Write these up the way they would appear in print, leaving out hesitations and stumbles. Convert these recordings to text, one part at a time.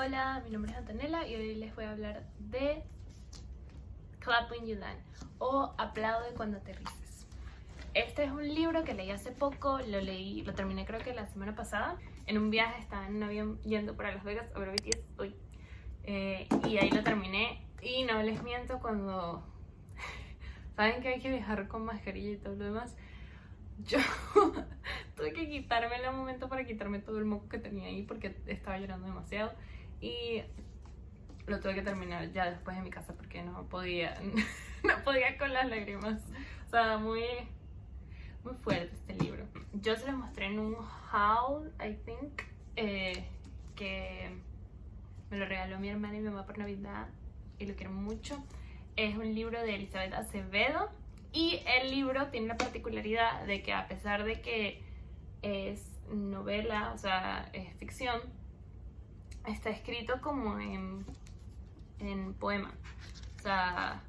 Hola, mi nombre es Antonella y hoy les voy a hablar de Clap When You Land o Aplaude cuando aterrices. Este es un libro que leí hace poco, lo terminé creo que la semana pasada. En un viaje, estaba en un avión yendo para Las Vegas a ver BTS hoy. Y ahí lo terminé y no les miento cuando... Saben que hay que viajar con mascarilla y todo lo demás. Yo tuve que quitarme el momento para quitarme todo el moco que tenía ahí porque estaba llorando demasiado y lo tuve que terminar ya después en mi casa porque no podía con las lágrimas. O sea, muy fuerte este libro. Yo se los mostré en un haul, I think, que me lo regaló mi hermana y mi mamá por Navidad y lo quiero mucho. Es un libro de Elizabeth Acevedo. Y el libro tiene la particularidad de que a pesar de que es novela, o sea, es ficción, está escrito como en poema. O sea,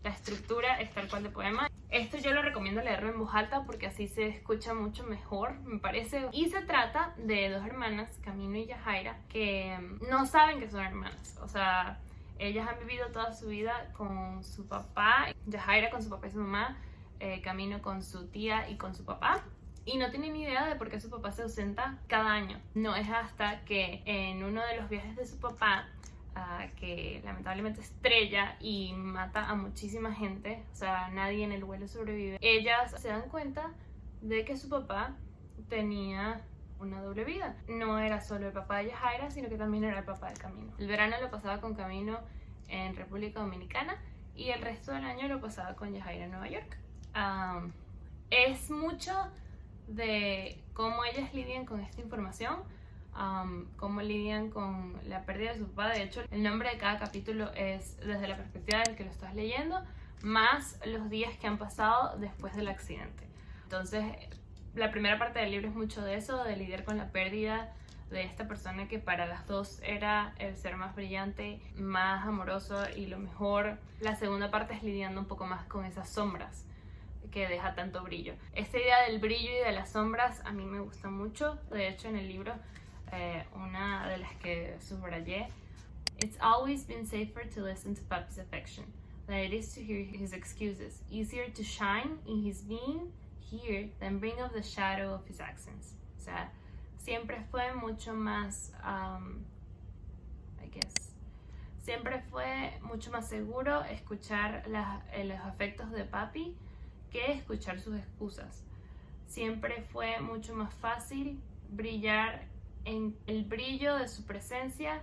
la estructura es tal cual de poema. Esto yo lo recomiendo leerlo en voz alta porque así se escucha mucho mejor, me parece. Y se trata de dos hermanas, Camino y Yajaira, que no saben que son hermanas. O sea, ellas han vivido toda su vida con su papá, Yajaira con su papá y su mamá, Camino con su tía y con su papá. Y no tienen ni idea de por qué su papá se ausenta cada año. No es hasta que en uno de los viajes de su papá, que lamentablemente estrella y mata a muchísima gente, o sea, nadie en el vuelo sobrevive, ellas se dan cuenta de que su papá tenía una doble vida. No era solo el papá de Yajaira, sino que también era el papá de Camino. El verano lo pasaba con Camino en República Dominicana y el resto del año lo pasaba con Yajaira en Nueva York. Es mucho de cómo ellas lidian con esta información, cómo lidian con la pérdida de su papá. De hecho, el nombre de cada capítulo es desde la perspectiva del que lo estás leyendo, más los días que han pasado después del accidente. Entonces, la primera parte del libro es mucho de eso, de lidiar con la pérdida de esta persona que para las dos era el ser más brillante, más amoroso y lo mejor. La segunda parte es lidiando un poco más con esas sombras que deja tanto brillo. Esta idea del brillo y de las sombras a mí me gusta mucho. De hecho, en el libro, una de las que subrayé: "It's always been safer to listen to Papi's affection than it is to hear his excuses. Easier to shine in his being here than bring up the shadow of his accents." O sea, siempre fue mucho más, siempre fue mucho más seguro escuchar los afectos de Papi que escuchar sus excusas. Siempre fue mucho más fácil brillar en el brillo de su presencia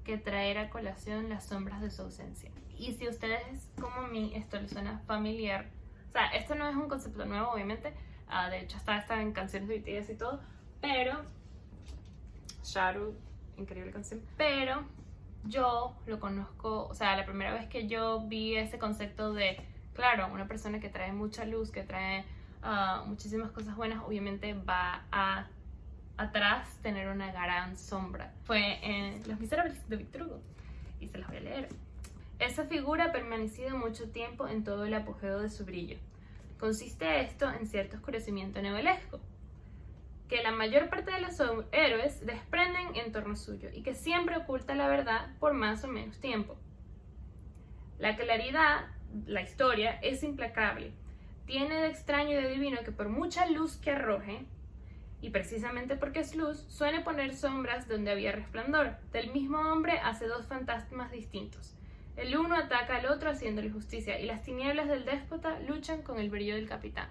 que traer a colación las sombras de su ausencia. Y si a ustedes, como a mí, esto les suena familiar, o sea, esto no es un concepto nuevo, obviamente, de hecho está en canciones de BTS y todo, pero Sharu, increíble canción, pero yo lo conozco, o sea, la primera vez que yo vi ese concepto de, claro, una persona que trae mucha luz, que trae muchísimas cosas buenas, obviamente va a atrás tener una gran sombra. Fue en Los Miserables de Victor Hugo y se las voy a leer. "Esa figura ha permanecido mucho tiempo en todo el apogeo de su brillo. Consiste esto en cierto oscurecimiento novelesco que la mayor parte de los héroes desprenden en torno suyo y que siempre oculta la verdad por más o menos tiempo. La claridad, la historia, es implacable. Tiene de extraño y de divino que por mucha luz que arroje, y precisamente porque es luz, suele poner sombras donde había resplandor. Del mismo hombre hace dos fantasmas distintos. El uno ataca al otro haciéndole justicia, y las tinieblas del déspota luchan con el brillo del capitán."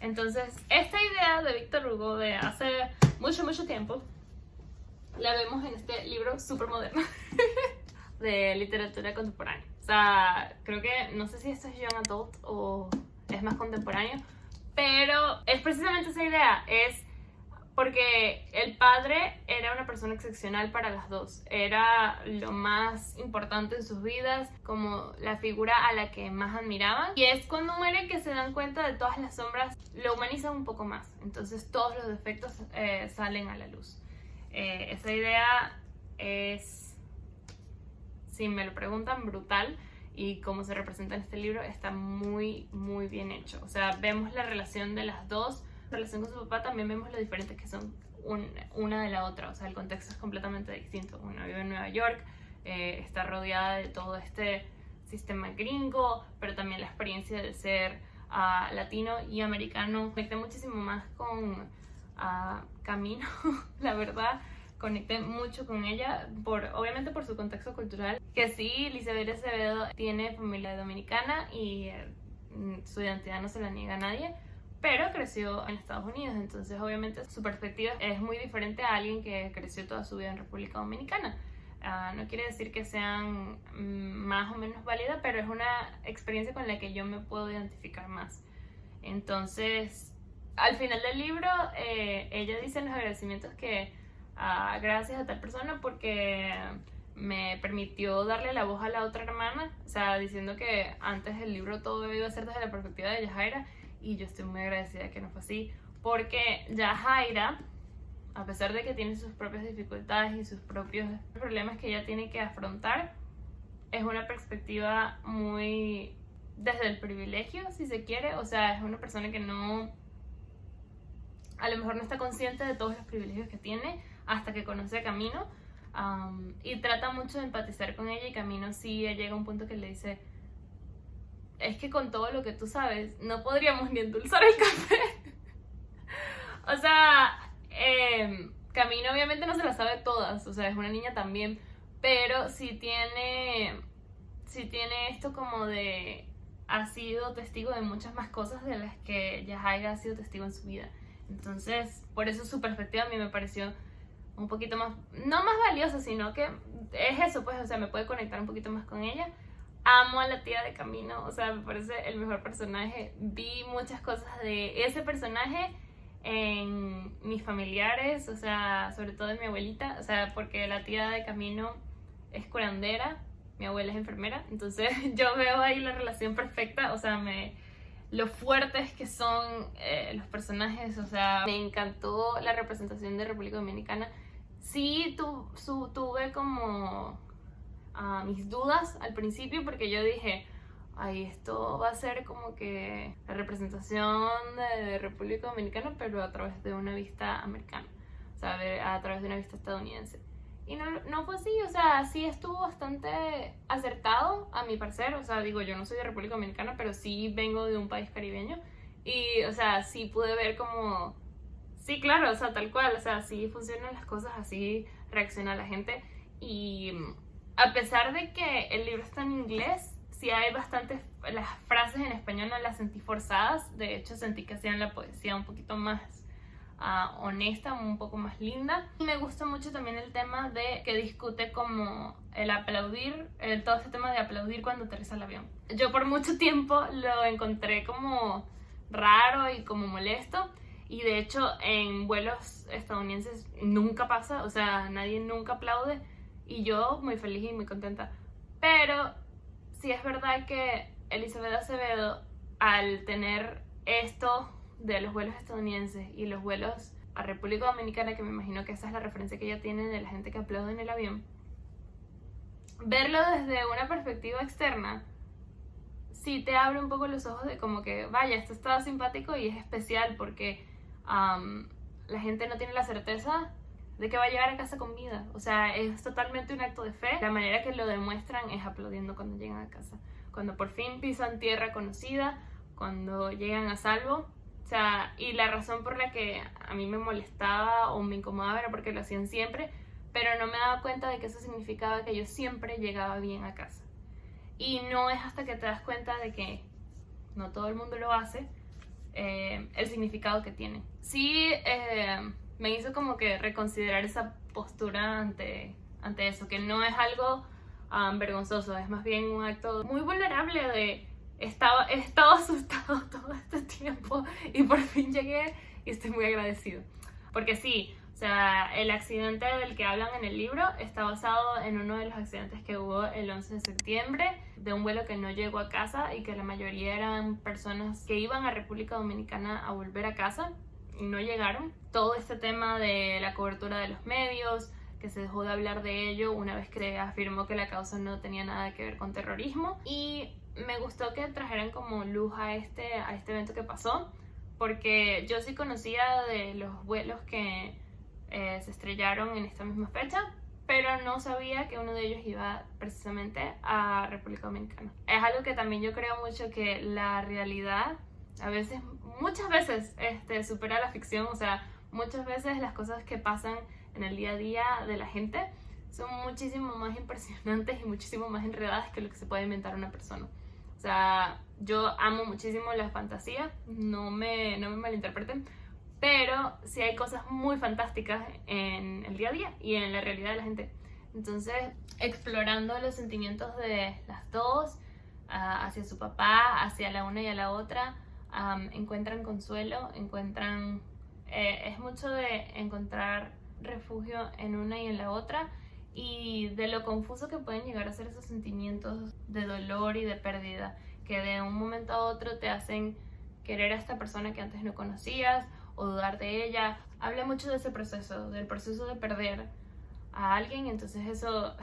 Entonces, esta idea de Victor Hugo de hace mucho tiempo, la vemos en este libro súper moderno de literatura contemporánea. O sea, creo que, no sé si esto es young adult o es más contemporáneo, pero es precisamente esa idea, es porque el padre era una persona excepcional para las dos, era lo más importante en sus vidas, como la figura a la que más admiraban, y es cuando muere que se dan cuenta de todas las sombras, lo humanizan un poco más, entonces todos los defectos salen a la luz. Esa idea es, si me lo preguntan, brutal, y como se representa en este libro está muy bien hecho. O sea, vemos la relación de las dos relación con su papá también vemos lo diferentes que son una de la otra, o sea, el contexto es completamente distinto. Uno vive en Nueva York, está rodeada de todo este sistema gringo, pero también la experiencia de ser latino y americano. Conecté muchísimo más con Camino, la verdad. Conecté mucho con ella, obviamente por su contexto cultural, que sí, Lisabeth Acevedo tiene familia dominicana y su identidad no se la niega a nadie, pero creció en Estados Unidos, entonces obviamente su perspectiva es muy diferente a alguien que creció toda su vida en República Dominicana. No quiere decir que sean más o menos válidas, pero es una experiencia con la que yo me puedo identificar más. Entonces, al final del libro, ella dice en los agradecimientos que gracias a tal persona porque me permitió darle la voz a la otra hermana, o sea, diciendo que antes el libro todo iba a ser desde la perspectiva de Yajaira, y yo estoy muy agradecida que no fue así, porque Yajaira, a pesar de que tiene sus propias dificultades y sus propios problemas que ella tiene que afrontar, es una perspectiva muy desde el privilegio, si se quiere. O sea, es una persona que a lo mejor no está consciente de todos los privilegios que tiene hasta que conoce a Camino, y trata mucho de empatizar con ella, y Camino sí llega a un punto que le dice: es que con todo lo que tú sabes no podríamos ni endulzar el café. O sea, Camino obviamente no se las sabe todas, o sea, es una niña también, pero sí tiene esto como de ha sido testigo de muchas más cosas de las que Yajaira ha sido testigo en su vida. Entonces, por eso su perspectiva a mí me pareció un poquito más, no más valiosa, sino que es eso, pues, o sea, me puede conectar un poquito más con ella. Amo a la tía de Camino, o sea, me parece el mejor personaje. Vi muchas cosas de ese personaje en mis familiares, o sea, sobre todo en mi abuelita, o sea, porque la tía de Camino es curandera, mi abuela es enfermera, entonces yo veo ahí la relación perfecta, o sea, lo fuertes que son los personajes, o sea, me encantó la representación de República Dominicana. Sí, tuve como mis dudas al principio, porque yo dije, ay, esto va a ser como que la representación de República Dominicana, pero a través de una vista americana, o sea, a través de una vista estadounidense. Y no fue así, o sea, sí estuvo bastante acertado a mi parecer. O sea, digo, yo no soy de República Dominicana, pero sí vengo de un país caribeño, y, o sea, sí pude ver como, sí, claro, o sea, tal cual, o sea, sí funcionan las cosas, así reacciona la gente. Y a pesar de que el libro está en inglés, sí hay bastantes, las frases en español no las sentí forzadas, de hecho sentí que hacían la poesía un poquito más honesta, un poco más linda. Y me gusta mucho también el tema de que discute como el aplaudir, todo este tema de aplaudir cuando aterriza el avión. Yo por mucho tiempo lo encontré como raro y como molesto, y de hecho en vuelos estadounidenses nunca pasa, o sea, nadie nunca aplaude, y yo muy feliz y muy contenta. Pero sí es verdad que Lisabeth Acevedo, al tener esto de los vuelos estadounidenses y los vuelos a República Dominicana, que me imagino que esa es la referencia que ella tiene de la gente que aplaude en el avión, verlo desde una perspectiva externa sí te abre un poco los ojos de como que, vaya, esto está simpático y es especial porque la gente no tiene la certeza de que va a llegar a casa con vida. O sea, es totalmente un acto de fe. La manera que lo demuestran es aplaudiendo cuando llegan a casa, cuando por fin pisan tierra conocida, cuando llegan a salvo. O sea, y la razón por la que a mí me molestaba o me incomodaba era porque lo hacían siempre, pero no me daba cuenta de que eso significaba que yo siempre llegaba bien a casa. Y no es hasta que te das cuenta de que no todo el mundo lo hace, el significado que tiene. Sí, me hizo como que reconsiderar esa postura ante eso, que no es algo vergonzoso, es más bien un acto muy vulnerable de he estado asustado todo este tiempo y por fin llegué y estoy muy agradecido. Porque sí, o sea, el accidente del que hablan en el libro está basado en uno de los accidentes que hubo el 11 de septiembre, de un vuelo que no llegó a casa y que la mayoría eran personas que iban a República Dominicana a volver a casa y no llegaron. Todo este tema de la cobertura de los medios, que se dejó de hablar de ello una vez que afirmó que la causa no tenía nada que ver con terrorismo. Y me gustó que trajeran como luz a este evento que pasó, porque yo sí conocía de los vuelos que se estrellaron en esta misma fecha, pero no sabía que uno de ellos iba precisamente a República Dominicana. Es algo que también yo creo mucho, que la realidad a veces, muchas veces, supera la ficción. O sea, muchas veces las cosas que pasan en el día a día de la gente son muchísimo más impresionantes y muchísimo más enredadas que lo que se puede inventar una persona. O sea, yo amo muchísimo la fantasía, no me malinterpreten, pero sí hay cosas muy fantásticas en el día a día y en la realidad de la gente. Entonces, explorando los sentimientos de las dos, hacia su papá, hacia la una y a la otra, encuentran consuelo, es mucho de encontrar refugio en una y en la otra, y de lo confuso que pueden llegar a ser esos sentimientos de dolor y de pérdida, que de un momento a otro te hacen querer a esta persona que antes no conocías o dudar de ella. Habla mucho de ese proceso, del proceso de perder a alguien, entonces eso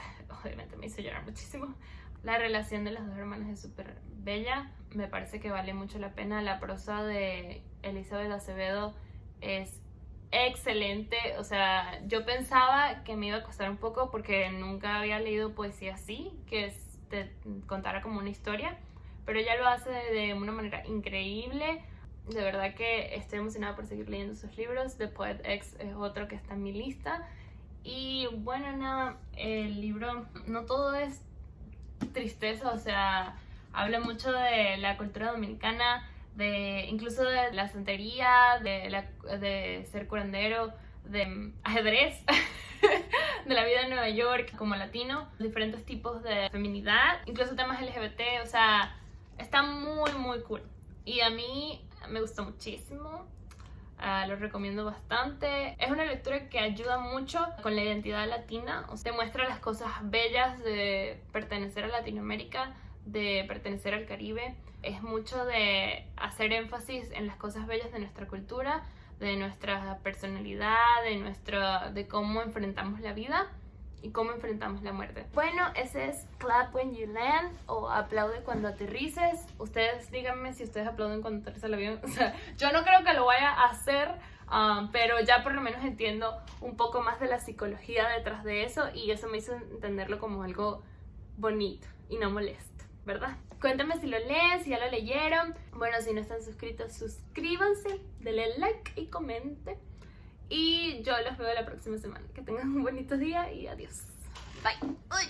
obviamente me hizo llorar muchísimo. La relación de las dos hermanas es súper bella, me parece que vale mucho la pena. La prosa de Elizabeth Acevedo es excelente. O sea, yo pensaba que me iba a costar un poco porque nunca había leído poesía así, que te contara como una historia, pero ella lo hace de una manera increíble. De verdad que estoy emocionada por seguir leyendo sus libros. The Poet X es otro que está en mi lista. Y bueno, nada, el libro no todo es tristeza, o sea, habla mucho de la cultura dominicana, incluso de la santería, de ser curandero, de ajedrez, de la vida en Nueva York como latino, diferentes tipos de feminidad, incluso temas LGBT. O sea, está muy muy cool y a mí me gustó muchísimo. Lo recomiendo bastante. Es una lectura que ayuda mucho con la identidad latina. O sea, te muestra las cosas bellas de pertenecer a Latinoamérica, de pertenecer al Caribe. Es mucho de hacer énfasis en las cosas bellas de nuestra cultura, de nuestra personalidad, de cómo enfrentamos la vida y cómo enfrentamos la muerte. Bueno, ese es Clap When You Land, o aplaude cuando aterrices. Ustedes díganme si ustedes aplauden cuando aterriza el avión. O sea, yo no creo que lo vaya a hacer, pero ya por lo menos entiendo un poco más de la psicología detrás de eso, y eso me hizo entenderlo como algo bonito y no molesto, ¿verdad? Cuéntame si lo leen, si ya lo leyeron. Bueno, si no están suscritos, suscríbanse, denle like y comenten. Y yo los veo la próxima semana. Que tengan un bonito día y adiós. Bye. Uy.